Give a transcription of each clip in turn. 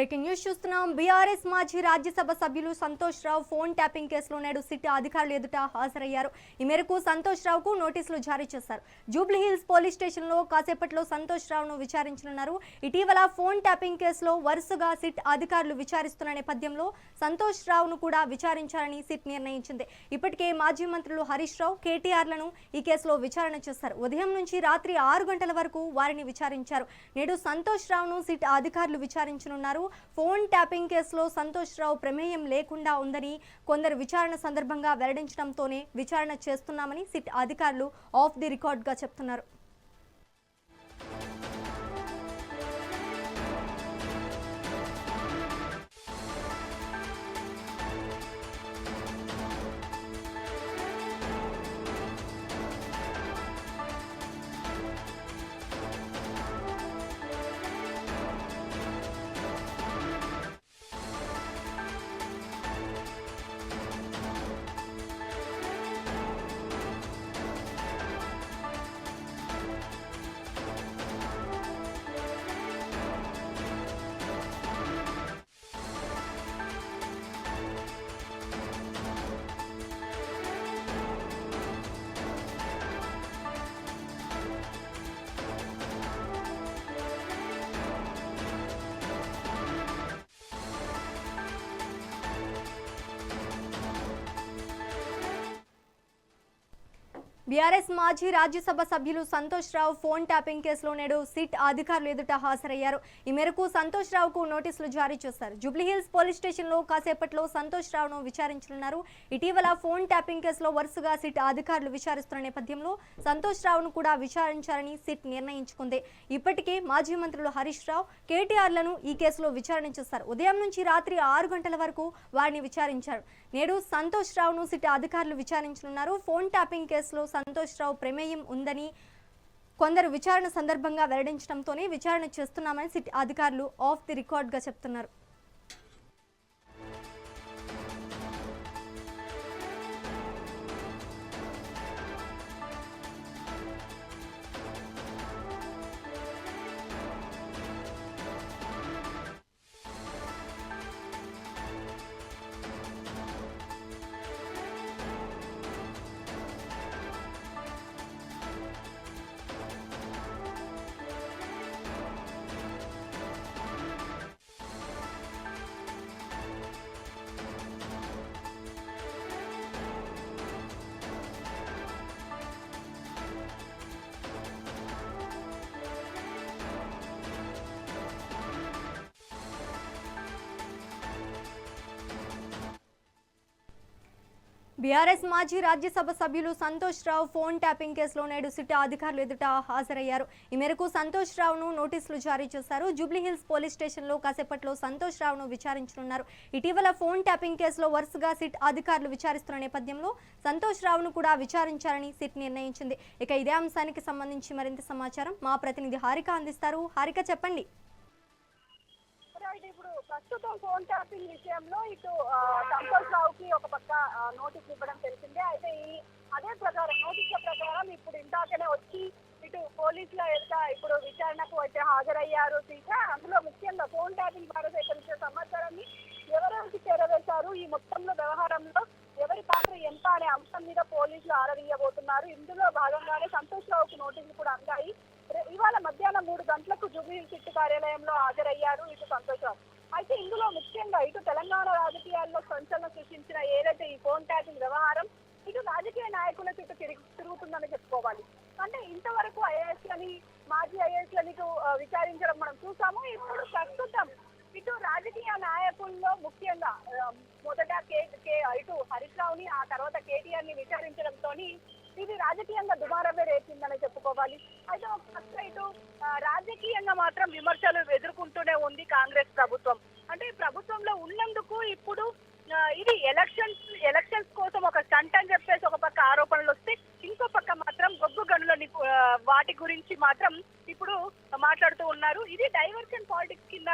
Breaking news చూస్తున్నాం. BRS మాజీ రాజ్యసభ సభ్యులు సంతోష్ రావు ఫోన్ ట్యాపింగ్ కేసులో నేడు సిట్ అధికారులు ఎదుట హాజరయ్యారు. ఈ మేరకు సంతోష్ రావుకు నోటీసులు జారీ చేశారు. జూబ్లీహిల్స్ పోలీస్ స్టేషన్లో కాసేపట్లో సంతోష్ రావును విచారించనున్నారు. ఇటీవల ఫోన్ ట్యాపింగ్ కేసులో వరుసగా సిట్ అధికారులు విచారిస్తున్న నేపథ్యంలో సంతోష్ రావును కూడా విచారించాలని సిట్ నిర్ణయించింది. ఇప్పటికే మాజీ మంత్రులు హరీష్ రావు, కేటీఆర్లను ఈ కేసులో విచారణ చేశారు. ఉదయం నుంచి రాత్రి 6 గంటల వరకు వారిని విచారించారు. నేడు సంతోష్ రావును సిట్ అధికారులు విచారించనున్నారు. ఫోన్ ట్యాపింగ్ కేసులో సంతోష్ రావు ప్రమేయం లేకుండా ఉందని కొందరు విచారణ సందర్భంగా వెల్లడించడంతోనే విచారణ చేస్తున్నామని సిట్ అధికారులు ఆఫ్ ది రికార్డ్ గా చెప్తున్నారు. బీఆర్ఎస్ మాజీ రాజ్యసభ సభ్యులు సంతోష్ రావు ఫోన్ ట్యాపింగ్ కేసులో నేడు సిట్ అధికారులు ఎదుట హాజరయ్యారు. ఈ మేరకు సంతోష్ రావుకు నోటీసులు జారీ చేశారు. జూబ్లీహిల్స్ పోలీస్ స్టేషన్లో కాసేపట్లో సంతోష్ రావును విచారించనున్నారు. ఇటీవల ఫోన్ ట్యాపింగ్ కేసులో వరుసగా సిట్ అధికారులు విచారిస్తున్న నేపథ్యంలో సంతోష్ రావును కూడా విచారించాలని సిట్ నిర్ణయించుకుంది. ఇప్పటికే మాజీ మంత్రులు హరీష్ రావు, కేటీఆర్లను ఈ కేసులో విచారణ చేశారు. ఉదయం నుంచి రాత్రి 6 గంటల వరకు వారిని విచారించారు. నేడు సంతోష్ రావును సిట్ అధికారులు విచారించనున్నారు. ఫోన్ ట్యాపింగ్ కేసులో సంతోష్ రావు ప్రమేయం ఉందని కొందరు విచారణ సందర్భంగా వెల్లడించడంతోనే విచారణ చేస్తున్నామని సిట్ అధికారులు ఆఫ్ ది రికార్డ్ గా చెప్తున్నారు. బీఆర్ఎస్ మాజీ రాజ్యసభ సభ్యులు సంతోష్ రావు ఫోన్ ట్యాపింగ్ కేసులో నేడు సిట్ అధికారులు ఎదుట హాజరయ్యారు. ఈ మేరకు సంతోష్ రావును నోటీసులు జారీ చేశారు. జూబ్లీహిల్స్ పోలీస్ స్టేషన్లో కాసేపట్లో సంతోష్ రావును విచారించనున్నారు. ఇటీవల ఫోన్ ట్యాపింగ్ కేసులో వరుసగా సిట్ అధికారులు విచారిస్తున్న నేపథ్యంలో సంతోష్ రావును కూడా విచారించాలని సిట్ నిర్ణయించింది. ఇక ఇదే అంశానికి సంబంధించి మరింత సమాచారం మా ప్రతినిధి హారిక అందిస్తారు. హారిక, చెప్పండి. ఇప్పుడు ప్రస్తుతం ఫోన్ ట్యాపింగ్ విషయంలో ఇటు సంతోష్ రావుకి ఒక పక్క నోటీస్ ఇవ్వడం తెలిసిందే. అయితే అదే ప్రకారం నోటీసుల ప్రకారం ఇప్పుడు ఇందాకనే వచ్చి ఇటు పోలీసుల యొక్క ఇప్పుడు విచారణకు అయితే హాజరయ్యారు. అందులో ముఖ్యంగా ఫోన్ ట్యాపింగ్ ద్వారా సేకరించిన సమాచారాన్ని ఎవరెవరికి చేరవేశారు, ఈ మొత్తంలో వ్యవహారంలో ఎవరి పాత్ర ఎంత అనే అంశం మీద పోలీసులు ఆరవీయబోతున్నారు. ఇందులో భాగంగానే సంతోష్ రావుకు నోటీసులు కూడా అందాయి. ఇవాళ మధ్యాహ్నం 3 గంటలకు జూబ్లీహిల్స్ సిట్ కార్యాలయంలో హాజరయ్యారు ఇటు సంతోష్ రావు. అయితే ఇందులో ముఖ్యంగా ఇటు తెలంగాణ రాజకీయాల్లో సంచలనం సృష్టించిన ఏదైతే ఈ ఫోన్ ట్యాపింగ్ వ్యవహారం ఇటు రాజకీయ నాయకుల చుట్టూ తిరుగుతుందని చెప్పుకోవాలి. అంటే ఇంతవరకు ఐఏఎస్లని, మాజీ ఐఏఎస్లని విచారించడం మనం చూసాము. ఇప్పుడు ప్రస్తుతం ఇటు రాజకీయ నాయకుల్లో ముఖ్యంగా మొదట ఇటు హరీష్ రావుని, ఆ తర్వాత కేటీఆర్ ని విచారించడంతో ఇది రాజకీయంగా దుమారమే రేపిందని చెప్పుకోవాలి. అయితే ఒక పక్క ఇటు రాజకీయంగా మాత్రం విమర్శలు ఎదుర్కొంటూనే ఉంది కాంగ్రెస్ ప్రభుత్వం. అంటే ప్రభుత్వంలో ఉన్నందుకు ఇప్పుడు ఇది ఎలక్షన్స్ కోసం ఒక స్టంట్ అని చెప్పేసి ఒక పక్క ఆరోపణలు వస్తే, ఇంకో పక్క మాత్రం బొగ్గు గనులని వాటి గురించి మాత్రం ఇప్పుడు మాట్లాడుతూ ఉన్నారు. ఇది డైవర్షన్ పాలిటిక్స్ కింద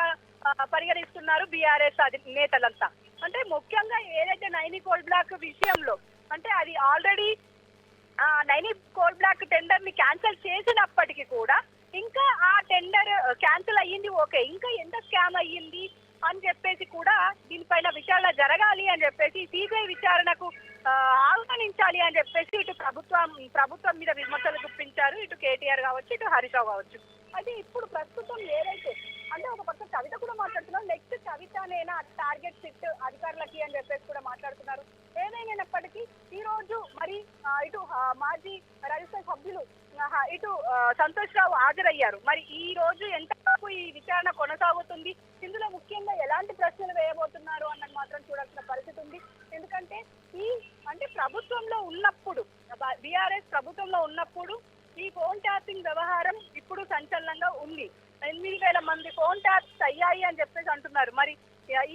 పరిగణిస్తున్నారు బీఆర్ఎస్ నేతలంతా. అంటే ముఖ్యంగా ఏదైతే నైని కోల్ బ్లాక్ విషయంలో అంటే అది already Naini coal block tender ని క్యాన్సిల్ చేసినప్పటికీ కూడా ఇంకా ఆ టెండర్ క్యాన్సిల్ అయ్యింది, ఓకే, ఇంకా ఎంత స్కామ్ అయ్యింది, అని చెప్పేసి కూడా దీనిపైన విచారణ జరగాలి అని చెప్పేసి సిబిఐ విచారణకు ఆహ్వానించాలి అని చెప్పేసి ఇటు ప్రభుత్వం మీద విమర్శలు గుప్పించారు. ఇటు కేటీఆర్ కావచ్చు, ఇటు హరీష్ రావు కావచ్చు. అయితే ఇప్పుడు ప్రస్తుతం ఏదైతే అంటే ఒక పక్క కవిత కూడా మాట్లాడుతున్నారు, నెక్స్ట్ కవితనేనా టార్గెట్ సిట్ అధికారులకి అని చెప్పేసి కూడా మాట్లాడుతున్నారు. ఏదైనప్పటికీ ఈ రోజు మరి ఇటు మాజీ రాజ్యసభ సభ్యులు ఇటు సంతోష్ రావు హాజరయ్యారు. మరి ఈ రోజు ఎంతవరకు ఈ విచారణ కొనసాగుతుంది, ఇందులో ముఖ్యంగా ఎలాంటి ప్రశ్నలు వేయబోతున్నారు అన్నది మాత్రం చూడాల్సిన పరిస్థితి ఉంది. ఎందుకంటే అంటే ప్రభుత్వంలో ఉన్నప్పుడు బీఆర్ఎస్ ప్రభుత్వంలో ఉన్నప్పుడు ఈ ఫోన్ ట్యాపింగ్ వ్యవహారం ఇప్పుడు సంచలనంగా ఉంది. 8,000 మంది ఫోన్ ట్యాప్స్ అయ్యాయి అని చెప్పేసి అంటున్నారు. మరి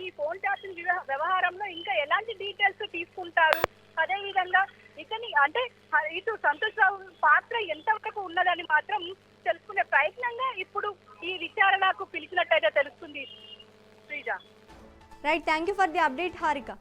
ఈ ఫోన్ ట్యాపింగ్ వ్యవహారంలో ఇంకా ఎలాంటి డీటెయిల్స్ తీసుకుంటారు, అదే విధంగా ఇతని అంటే ఇటు సంతోష్ రావు పాత్ర ఎంతవరకు ఉన్నదని మాత్రం తెలుసుకునే ప్రయత్నంగా ఇప్పుడు ఈ విచారణకు పిలిచినట్టయితే తెలుస్తుంది. Sreeja, right, thank you for the update Harika.